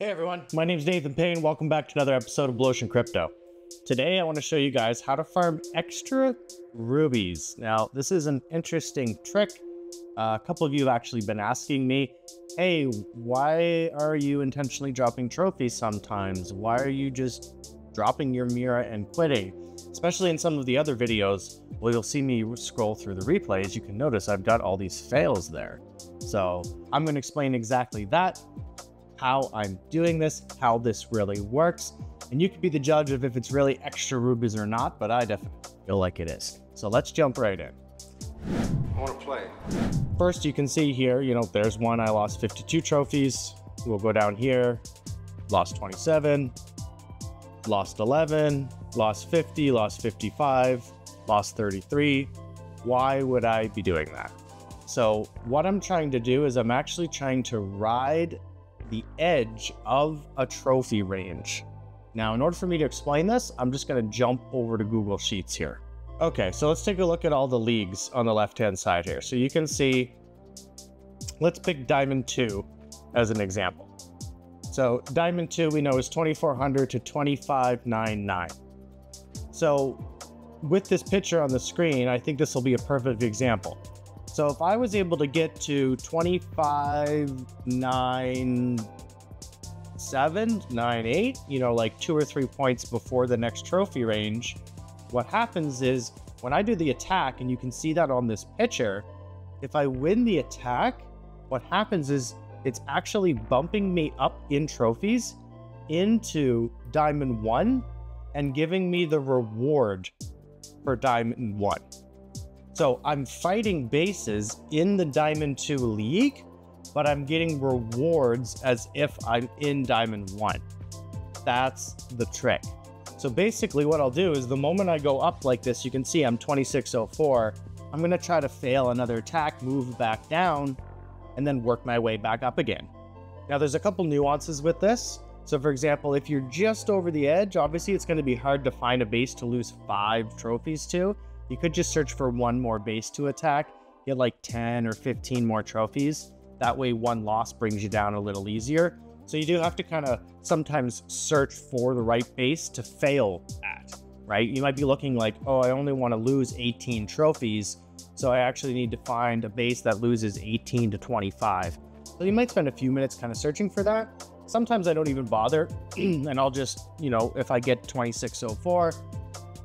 Hey everyone, my name is Nathan Payne. Welcome back to another episode of Blu Ocean Crypto. Today I want to show you guys how to farm extra rubies. Now this is an interesting trick. A couple of you have actually been asking me, hey, why are you intentionally dropping trophies sometimes? Why are you just dropping your Mira and quitting? Especially in some of the other videos, well, you'll see me scroll through the replays. You can notice I've got all these fails there. So I'm going to explain exactly that, how I'm doing this, how this really works, and you can be the judge of if it's really extra rubies or not, but I definitely feel like it is. So let's jump right in. I want to play. First, you can see here, there's one. I lost 52 trophies. We'll go down here, lost 27, lost 11, lost 50, lost 55, lost 33. Why would I be doing that? So what I'm trying to do is I'm actually trying to ride the edge of a trophy range. Now, in order for me to explain this, I'm just going to jump over to Google Sheets here. Okay, so let's take a look at all the leagues on the left-hand side here. So you can see, let's pick Diamond 2 as an example. So Diamond 2 we know is 2,400 to 2,599. So with this picture on the screen, I think this will be a perfect example. So if I was able to get to 25,997, like 2 or 3 points before the next trophy range, what happens is when I do the attack, and you can see that on this picture, if I win the attack, what happens is it's actually bumping me up in trophies into Diamond 1 and giving me the reward for Diamond 1. So I'm fighting bases in the Diamond 2 league, but I'm getting rewards as if I'm in Diamond 1. That's the trick. So basically what I'll do is the moment I go up like this, you can see I'm 2604. I'm going to try to fail another attack, move back down, and then work my way back up again. Now there's a couple nuances with this. So for example, if you're just over the edge, obviously it's going to be hard to find a base to lose 5 trophies to. You could just search for one more base to attack, get like 10 or 15 more trophies. That way one loss brings you down a little easier. So you do have to kind of sometimes search for the right base to fail at, right? You might be looking like, oh, I only want to lose 18 trophies, so I actually need to find a base that loses 18 to 25. So you might spend a few minutes kind of searching for that. Sometimes I don't even bother, and I'll just, if I get 2604,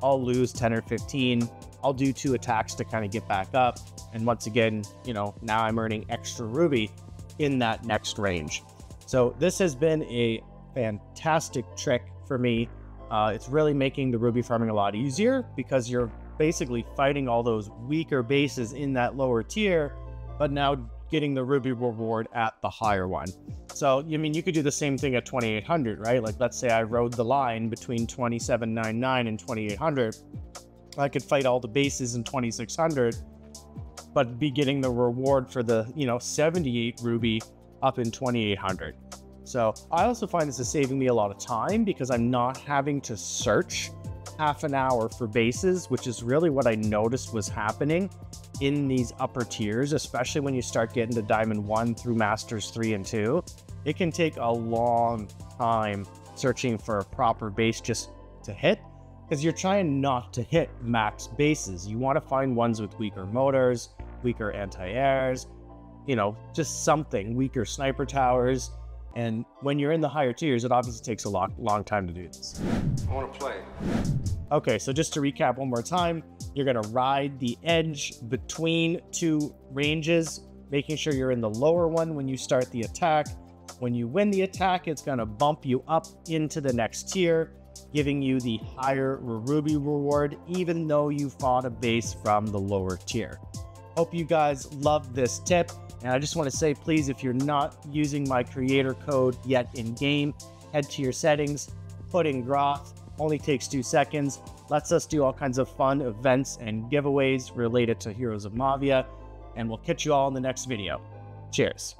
I'll lose 10 or 15. I'll do 2 attacks to kind of get back up. And once again, now I'm earning extra ruby in that next range. So this has been a fantastic trick for me. It's really making the ruby farming a lot easier because you're basically fighting all those weaker bases in that lower tier, but now getting the ruby reward at the higher one. So, you could do the same thing at 2,800, right? Like, let's say I rode the line between 2,799 and 2,800. I could fight all the bases in 2,600, but be getting the reward for the, 78 ruby up in 2,800. So I also find this is saving me a lot of time because I'm not having to search half an hour for bases, which is really what I noticed was happening in these upper tiers, especially when you start getting to Diamond 1 through Masters 3 and 2. It can take a long time searching for a proper base just to hit, because you're trying not to hit max bases. You want to find ones with weaker motors, weaker anti-airs, just something, weaker sniper towers. And when you're in the higher tiers, it obviously takes a long time to do this. I want to play. Okay, so just to recap one more time, you're going to ride the edge between 2 ranges, making sure you're in the lower one when you start the attack. When you win the attack, it's going to bump you up into the next tier, giving you the higher ruby reward, even though you fought a base from the lower tier. Hope you guys loved this tip. And I just want to say, please, if you're not using my creator code yet in game, head to your settings, put in Groth, only takes 2 seconds, lets us do all kinds of fun events and giveaways related to Heroes of Mavia, and we'll catch you all in the next video. Cheers.